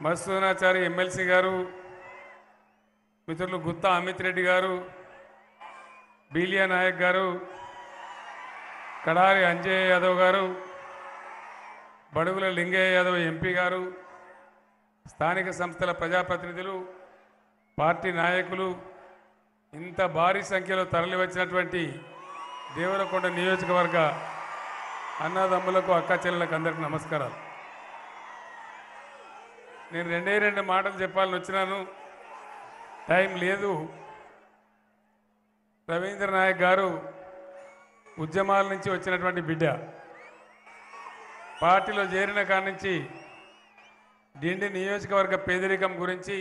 మత్స్యనాచారి MLC గారు, మిత్రులు గుత్తా అమిత్ రెడ్డి గారు, బీలియా నాయక్ గారు, కడారి అంజయ్ యాదవ్ గారు, బడుగుల లింగయ్య యాదవ్ ఎంపీ గారు, స్థానిక సంస్థల ప్రజాప్రతినిధులు, పార్టీ నాయకులు, ఇంత భారీ సంఖ్యలో తరలివచ్చినటువంటి దేవరకొండ నియోజకవర్గ అన్నదమ్ములకు, అక్క చెల్లెలకు అందరికీ నమస్కారాలు. నేను రెండు మాటలు చెప్పాలని వచ్చినాను, టైం లేదు. రవీంద్ర నాయక్ గారు ఉద్యమాల నుంచి వచ్చినటువంటి బిడ్డ. పార్టీలో చేరిన కాడి నుంచి డిండి నియోజకవర్గ పేదరికం గురించి,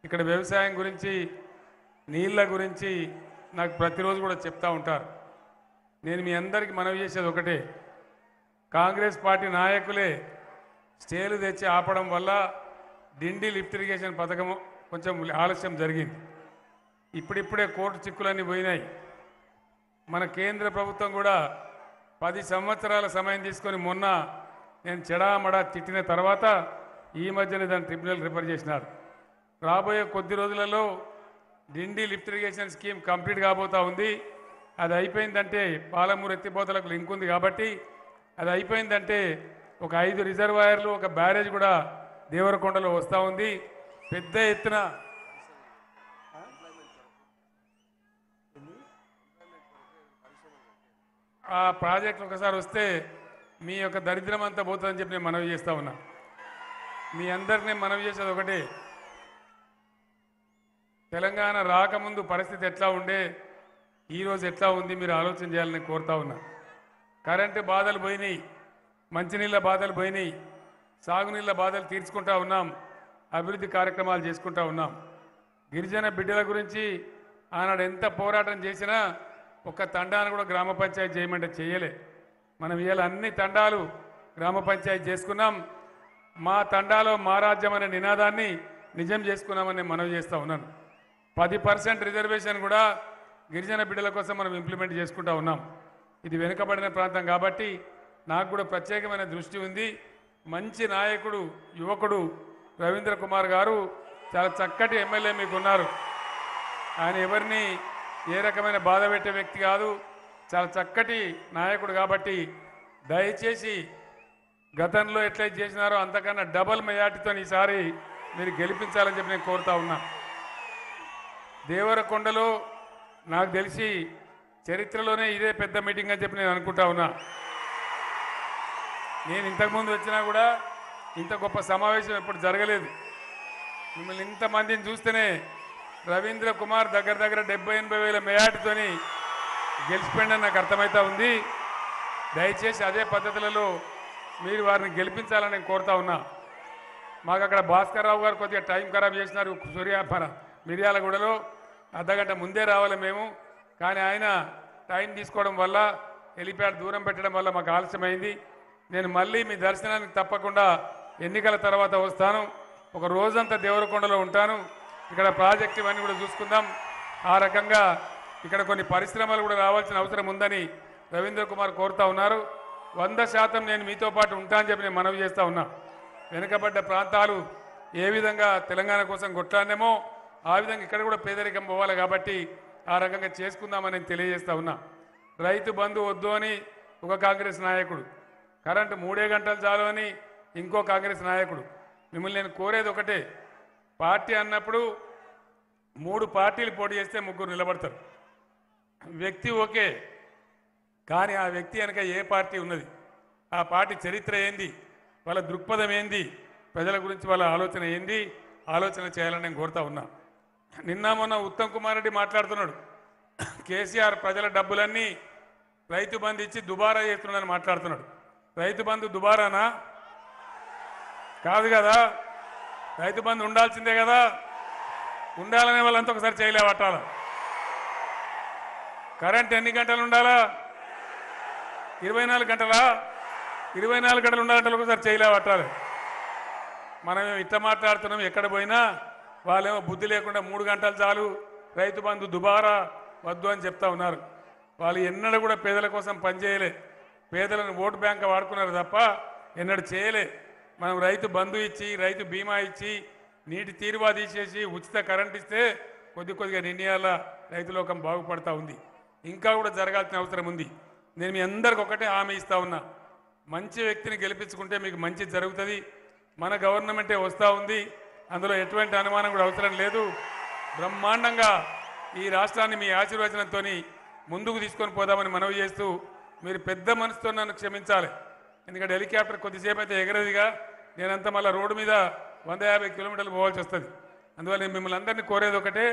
ఇక్కడ వ్యవసాయం గురించి, నీళ్ళ గురించి నాకు ప్రతిరోజు కూడా చెప్తూ ఉంటారు. నేను మీ అందరికీ మనవి చేసేది ఒకటే, కాంగ్రెస్ పార్టీ నాయకులే స్టేలు తెచ్చి ఆపడం వల్ల డిండి లిఫ్ట్ ఇరిగేషన్ పథకం కొంచెం ఆలస్యం జరిగింది. ఇప్పుడిప్పుడే కోర్టు చిక్కులన్నీ పోయినాయి. మన కేంద్ర ప్రభుత్వం కూడా 10 సంవత్సరాల సమయం తీసుకొని మొన్న నేను చెడామడా తిట్టిన తర్వాత ఈ మధ్యనే దాన్ని ట్రిబ్యునల్ రిఫర్ చేసినారు. రాబోయే కొద్ది రోజులలో డిండి లిఫ్ట్ ఇరిగేషన్ స్కీమ్ కంప్లీట్ కాబోతా ఉంది. అది అయిపోయిందంటే పాలమూరు ఎత్తిపోతలకు లింక్ ఉంది కాబట్టి అది అయిపోయిందంటే ఒక 5 రిజర్వాయర్లు, ఒక బ్యారేజ్ కూడా దేవరకొండలో వస్తూ ఉంది. పెద్ద ఎత్తున ఆ ప్రాజెక్ట్ ఒకసారి వస్తే మీ యొక్క దరిద్రం అంతా పోతుందని చెప్పి నేను మనవి చేస్తూ ఉన్నా. మీ అందరికి నేను మనవి చేసేది ఒకటే, తెలంగాణ రాకముందు పరిస్థితి ఎట్లా ఉండే, ఈరోజు ఎట్లా ఉంది మీరు ఆలోచన చేయాలని కోరుతా ఉన్నా. కరెంటు బాధలు పోయినాయి, మంచినీళ్ళ బాధలు పోయినాయి, సాగునీళ్ళ బాధలు తీర్చుకుంటా ఉన్నాం, అభివృద్ధి కార్యక్రమాలు చేసుకుంటా ఉన్నాం. గిరిజన బిడ్డల గురించి ఆనాడు ఎంత పోరాటం చేసినా ఒక్క తండాను కూడా గ్రామ పంచాయతీ చేయమంటే చేయలే. మనం ఇవాళ అన్ని తండాలు గ్రామ పంచాయతీ చేసుకున్నాం. మా తండాలో మా రాజ్యం అనే నినాదాన్ని నిజం చేసుకున్నామని మనవి చేస్తూ ఉన్నాను. 10% రిజర్వేషన్ కూడా గిరిజన బిడ్డల కోసం మనం ఇంప్లిమెంట్ చేసుకుంటా ఉన్నాం. ఇది వెనుకబడిన ప్రాంతం కాబట్టి నాకు కూడా ప్రత్యేకమైన దృష్టి ఉంది. మంచి నాయకుడు, యువకుడు రవీంద్ర కుమార్ గారు చాలా చక్కటి ఎమ్మెల్యే మీకు ఉన్నారు. ఆయన ఎవరిని ఏ రకమైన బాధ పెట్టే వ్యక్తి కాదు, చాలా చక్కటి నాయకుడు కాబట్టి దయచేసి గతంలో ఎట్లయితే చేసినారో అంతకన్నా డబల్ మెజార్టీతో ఈసారి మీరు గెలిపించాలని చెప్పి నేను కోరుతా ఉన్నా. దేవరకొండలో నాకు తెలిసి చరిత్రలోనే ఇదే పెద్ద మీటింగ్ అని చెప్పి నేను అనుకుంటా ఉన్నా. నేను ఇంతకుముందు వచ్చినా కూడా ఇంత గొప్ప సమావేశం ఎప్పుడు జరగలేదు. మిమ్మల్ని ఇంతమందిని చూస్తేనే రవీంద్ర కుమార్ దగ్గర 70-80 వేల మెజార్టీతోని గెలిచిపోయిందని నాకు అర్థమవుతా ఉంది. దయచేసి అదే పద్ధతులలో మీరు వారిని గెలిపించాలని నేను కోరుతా ఉన్నా. మాకు అక్కడ భాస్కర్ రావు గారు కొద్దిగా టైం ఖరాబ్ చేసినారు. మిర్యాలగూడలో అర్ధగంట ముందే రావాలి మేము, కానీ ఆయన టైం తీసుకోవడం వల్ల హెలిప్యాడ్ దూరం పెట్టడం వల్ల మాకు ఆలస్యమైంది. నేను మళ్ళీ మీ దర్శనానికి తప్పకుండా ఎన్నికల తర్వాత వస్తాను. ఒక రోజంతా దేవరకొండలో ఉంటాను. ఇక్కడ ప్రాజెక్ట్ ఇవన్నీ కూడా చూసుకుందాం. ఆ రకంగా ఇక్కడ కొన్ని పరిశ్రమలు కూడా రావాల్సిన అవసరం ఉందని రవీంద్ర కుమార్ కోరుతా ఉన్నారు. 100% నేను మీతో పాటు ఉంటా అని చెప్పి నేను మనవి చేస్తూ ఉన్నా. వెనుకబడ్డ ప్రాంతాలు ఏ విధంగా తెలంగాణ కోసం కొట్లాడినేమో ఆ విధంగా ఇక్కడ కూడా పేదరికం పోవాలి కాబట్టి ఆ రకంగా చేసుకుందామని నేను తెలియజేస్తూ ఉన్నా. రైతు బంధు వద్దు అని ఒక కాంగ్రెస్ నాయకుడు, కరెంటు 3 గంటలు చాలు అని ఇంకో కాంగ్రెస్ నాయకుడు. మిమ్మల్ని నేను కోరేది ఒకటే, పార్టీ అన్నప్పుడు 3 పార్టీలు పోటీ చేస్తే 3 నిలబడతారు. వ్యక్తి ఓకే, కానీ ఆ వ్యక్తి వెనక ఏ పార్టీ ఉన్నది, ఆ పార్టీ చరిత్ర ఏంది, వాళ్ళ దృక్పథం ఏంది, ప్రజల గురించి వాళ్ళ ఆలోచన ఏంది, ఆలోచన చేయాలని నేను కోరుతా ఉన్నా. నిన్న మొన్న ఉత్తమ్ కుమార్ రెడ్డి మాట్లాడుతున్నాడు, కేసీఆర్ ప్రజల డబ్బులన్నీ రైతు బంధు ఇచ్చి దుబారా చేస్తున్నాడని మాట్లాడుతున్నాడు. రైతు బంధు దుబారానా? కాదు కదా, రైతు బంధు ఉండాల్సిందే కదా. ఉండాలనే వాళ్ళంతా ఒకసారి చేయలే పట్టాల. కరెంట్ ఎన్ని గంటలు ఉండాలా? 24 గంటలా? 24 గంటలు ఉండాలంటే ఒకసారి చేయలే పట్టాలి. మనం ఇట్లా మాట్లాడుతున్నాం, ఎక్కడ పోయినా వాళ్ళేమో బుద్ధి లేకుండా 3 గంటలు చాలు, రైతు బంధు దుబారా వద్దు అని చెప్తా ఉన్నారు. వాళ్ళు ఎన్నడూ కూడా పేదల కోసం పనిచేయలే, పేదలను ఓటు బ్యాంక్ వాడుకున్నారు తప్ప ఎన్నడూ చేయలే. మనం రైతు బంధు ఇచ్చి రైతు బీమా ఇచ్చి నీటి తీరువా తీసేసి ఉచిత కరెంట్ ఇస్తే కొద్దిగా నిర్ణయాల రైతు లోకం బాగుపడతా ఉంది. ఇంకా కూడా జరగాల్సిన అవసరం ఉంది. నేను మీ అందరికి ఒకటే హామీ ఇస్తా ఉన్నా, మంచి వ్యక్తిని గెలిపించుకుంటే మీకు మంచి జరుగుతుంది. మన గవర్నమెంటే వస్తూ ఉంది, అందులో ఎటువంటి అనుమానం కూడా అవసరం లేదు. బ్రహ్మాండంగా ఈ రాష్ట్రాన్ని మీ ఆశీర్వచనంతో ముందుకు తీసుకొని పోదామని మనవి చేస్తూ, మీరు పెద్ద మనసుతో నన్ను క్షమించాలి. ఎందుకంటే హెలికాప్టర్ కొద్దిసేపు అయితే ఎగరదిగా, నేనంతా మళ్ళీ రోడ్డు మీద 150 కిలోమీటర్లు పోవాల్సి వస్తుంది. అందువల్ల నేను మిమ్మల్ని అందరినీ కోరేది ఒకటే,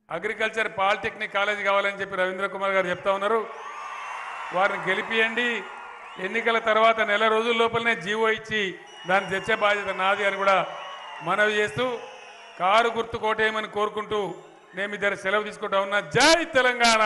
అగ్రికల్చర్ పాలిటెక్నిక్ కాలేజ్ కావాలని చెప్పి రవీంద్ర కుమార్ గారు చెప్తా ఉన్నారు. వారిని గెలిపియండి. ఎన్నికల తర్వాత నెల రోజుల లోపలనే జీవో ఇచ్చి దాన్ని తెచ్చే బాధ్యత నాది అని కూడా మనవి చేస్తూ, కారు గుర్తు కోటేయమని కోరుకుంటూ నేను మీ దగ్గర సెలవు తీసుకుంటా ఉన్నా. జై తెలంగాణ.